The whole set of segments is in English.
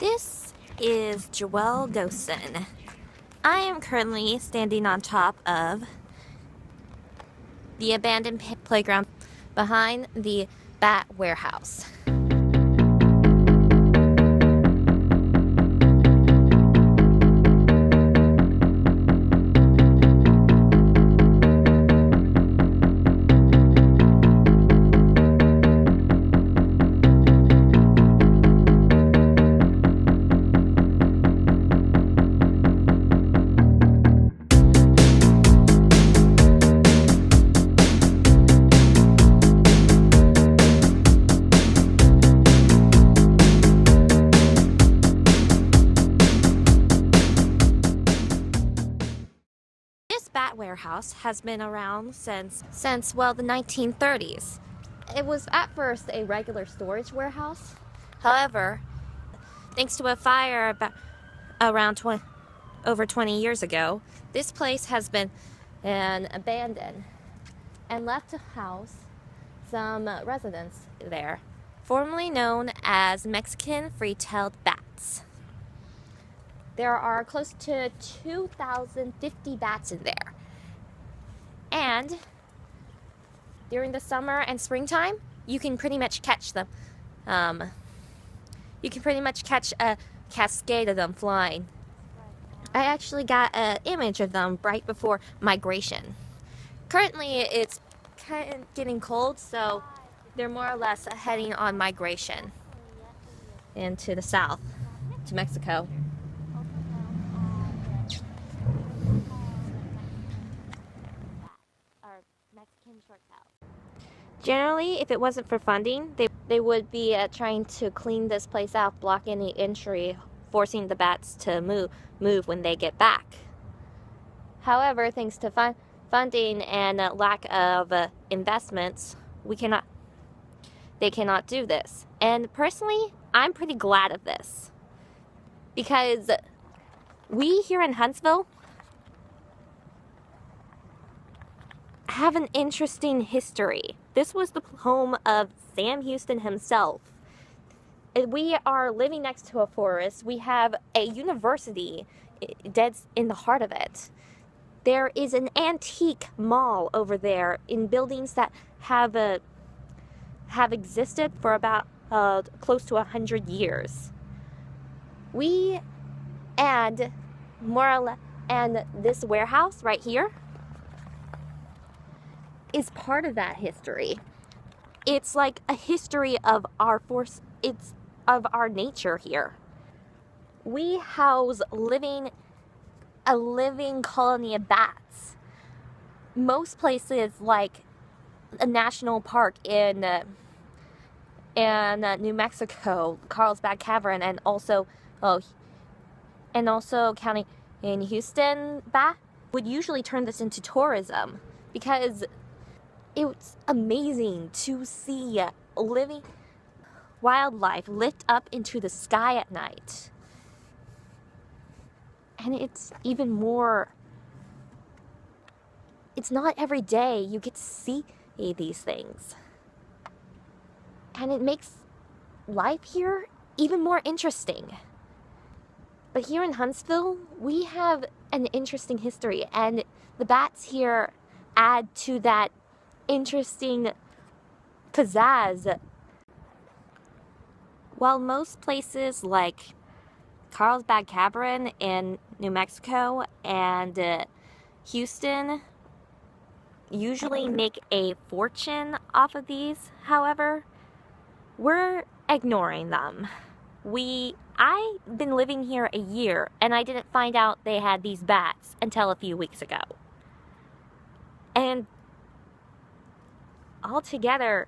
This is Joelle Gosen. I am currently standing on top of the abandoned playground behind the bat warehouse. This bat warehouse has been around since the 1930s. It was at first a regular storage warehouse. However, thanks to a fire around over 20 years ago, this place has been abandoned and left to house some residents there, formerly known as Mexican free-tailed bats. There are close to 2,050 bats in there. And during the summer and springtime, you can pretty much catch them. You can pretty much catch a cascade of them flying. I actually got an image of them right before migration. Currently, it's kind of getting cold, so they're more or less heading on migration into the south, to Mexico. Generally, if it wasn't for funding, they would be trying to clean this place out, block any entry, forcing the bats to move when they get back. However, thanks to funding and lack of investments, they cannot do this. And personally, I'm pretty glad of this, because we here in Huntsville have an interesting history. This was the home of Sam Houston himself. We are living next to a forest. We have a university dead in the heart of it. There is an antique mall over there in buildings that have existed for about close to 100 years. And this warehouse right here is part of that history. It's like a history of our nature here. We house a living colony of bats. Most places, like a national park in New Mexico, Carlsbad Cavern, and also county in Houston, bat would usually turn this into tourism, because it's amazing to see living wildlife lift up into the sky at night. And it's even more, it's not every day you get to see these things. And it makes life here even more interesting. But here in Huntsville, we have an interesting history, and the bats here add to that interesting pizzazz. While most places like Carlsbad Cavern in New Mexico and Houston usually make a fortune off of these, however, we're ignoring them. I've been living here a year, and I didn't find out they had these bats until a few weeks ago. And altogether,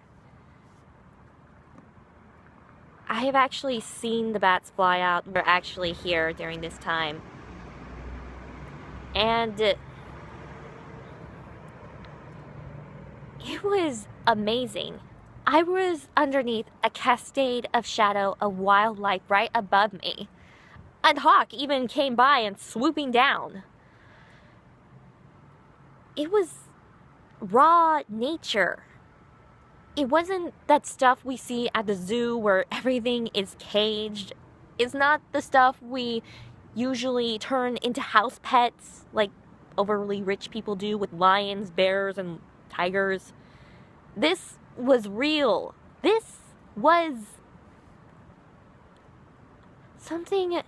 I have actually seen the bats fly out. They're actually here during this time. And it was amazing. I was underneath a cascade of shadow of wildlife right above me. A hawk even came by and swooping down. It was raw nature. It wasn't that stuff we see at the zoo where everything is caged It's not the stuff we usually turn into house pets like overly rich people do with lions, bears, and tigers. This was real. This was something that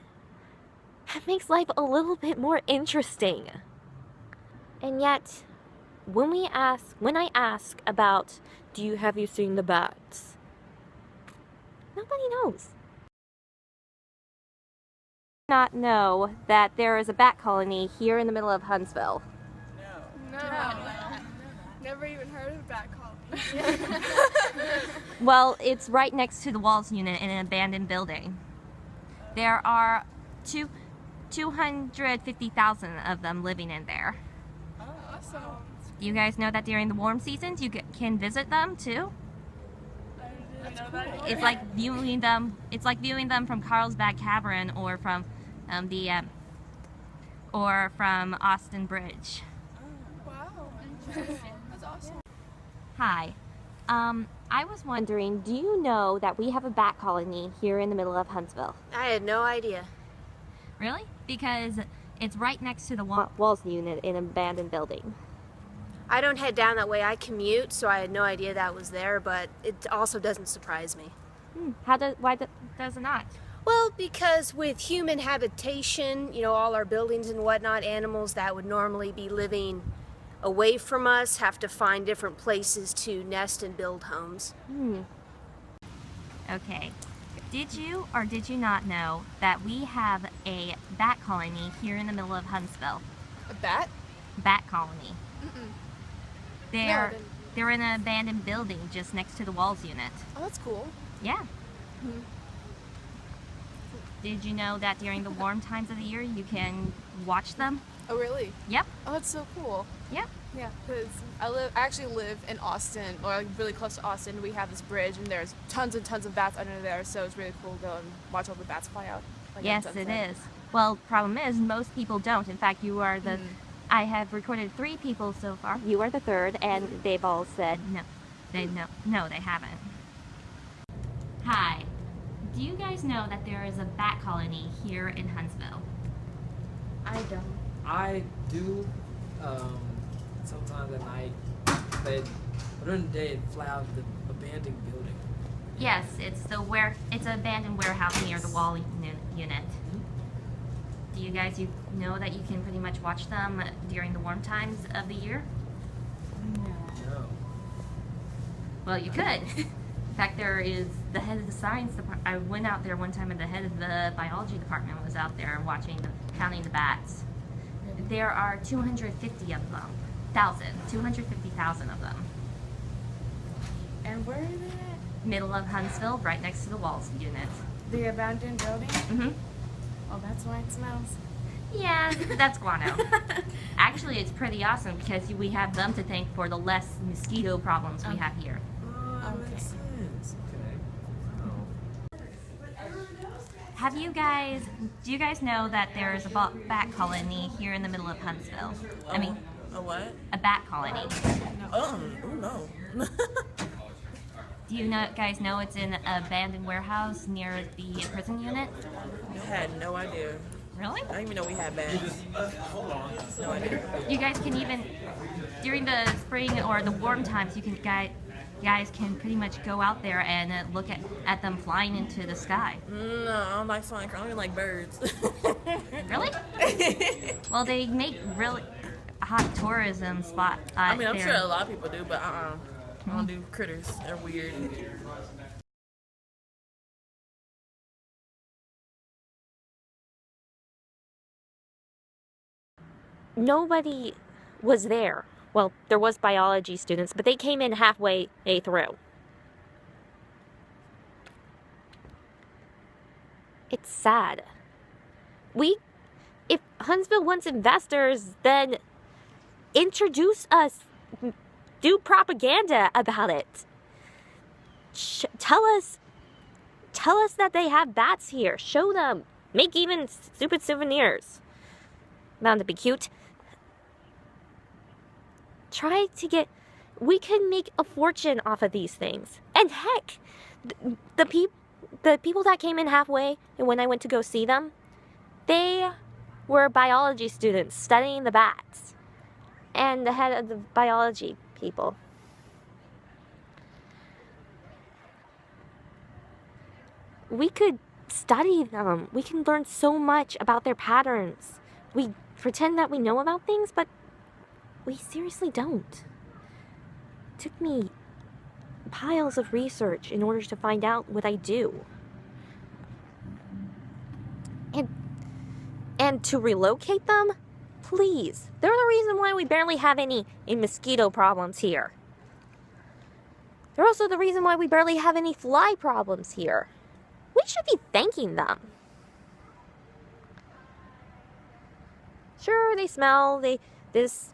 makes life a little bit more interesting. And yet, when I ask about, have you seen the bats? Nobody knows. Not know that there is a bat colony here in the middle of Huntsville. No. Never even heard of a bat colony. Well, it's right next to the Walls unit in an abandoned building. There are 250,000 of them living in there. Oh, awesome. You guys know that during the warm seasons you can visit them too? That's cool. It's like viewing them. It's like viewing them from Carlsbad Cavern or from from Austin Bridge. Oh, wow. That's awesome. Hi. I was wondering, do you know that we have a bat colony here in the middle of Huntsville? I had no idea. Really? Because it's right next to the Walls unit in an abandoned building. I don't head down that way. I commute, so I had no idea that was there, but it also doesn't surprise me. Why does it not? Well, because with human habitation, all our buildings and whatnot, animals that would normally be living away from us have to find different places to nest and build homes. Okay. Did you or did you not know that we have a bat colony here in the middle of Huntsville? A bat? Bat colony. Mm-mm. They're in an abandoned building just next to the Walls unit. Oh, that's cool. Yeah. Did you know that during the warm times of the year you can watch them? Oh, really? Yep. Oh, that's so cool. Yep. Yeah, because I actually live in Austin, or like really close to Austin. We have this bridge, and there's tons and tons of bats under there, so it's really cool to go and watch all the bats fly out. Yes, it is. Well, problem is, most people don't. In fact, you are the... I have recorded 3 people so far. You are the 3rd, and they've all said no. No, they haven't. Hi. Do you guys know that there is a bat colony here in Huntsville? I don't. I do. Sometimes at night, but during the day, it fly out the abandoned building. Yes, it's an abandoned warehouse near the wall unit. Do you guys know that you can pretty much watch them during the warm times of the year? No. Well, you could. In fact, there is the head of the science department. I went out there one time, and the head of the biology department was out there counting the bats. There are 250 of them. 250,000 of them. And where are they at? Middle of Huntsville, right next to the Walls unit. The abandoned building? Mm-hmm. Oh, that's why it smells. Yeah, that's guano. Actually, it's pretty awesome because we have them to thank for the less mosquito problems we have here. Oh, that makes sense. Okay. Oh. Do you guys know that there's a bat colony here in the middle of Huntsville? I mean, A what? a bat colony. Oh no. Do you guys know it's in an abandoned warehouse near the prison unit? I had no idea. Really? I didn't even know we had bats. No idea. You guys can even, during the spring or the warm times, guys can pretty much go out there and look at them flying into the sky. No, I don't like flying. I don't even like birds. Really? Well, they make really hot tourism spot I mean, I'm there. sure a lot of people do, but I don't do critters. They're weird. Nobody was there. Well, there was biology students, but they came in halfway through. It's sad. If Huntsville wants investors, then introduce us, do propaganda about it. Tell us that they have bats here. Show them. Make even stupid souvenirs. Bound to be cute. We can make a fortune off of these things. And heck, the people that came in halfway and when I went to go see them, they were biology students studying the bats. And the head of the biology people. We could study them. We can learn so much about their patterns. We pretend that we know about things, but we seriously don't. It took me piles of research in order to find out what I do. And to relocate them? Please. They're the reason why we barely have any mosquito problems here. They're also the reason why we barely have any fly problems here. We should be thanking them. Sure, they smell. This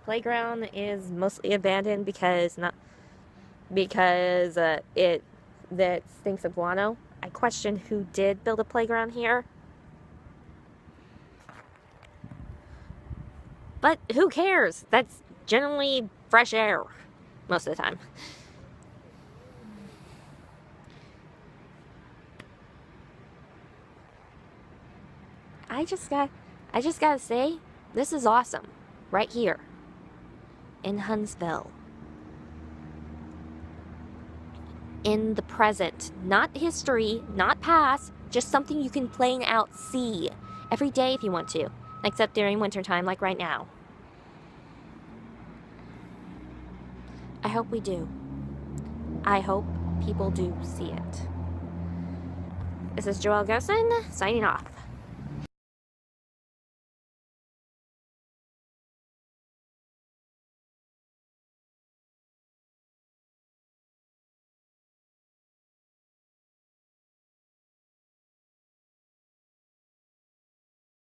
playground is mostly abandoned because it stinks of guano. I question who did build a playground here. But who cares? That's generally fresh air most of the time. I just gotta say, this is awesome. Right here. In Huntsville. In the present. Not history, not past, just something you can plain out see. Every day if you want to. Except during wintertime, like right now. I hope we do. I hope people do see it. This is Joelle Gosen, signing off.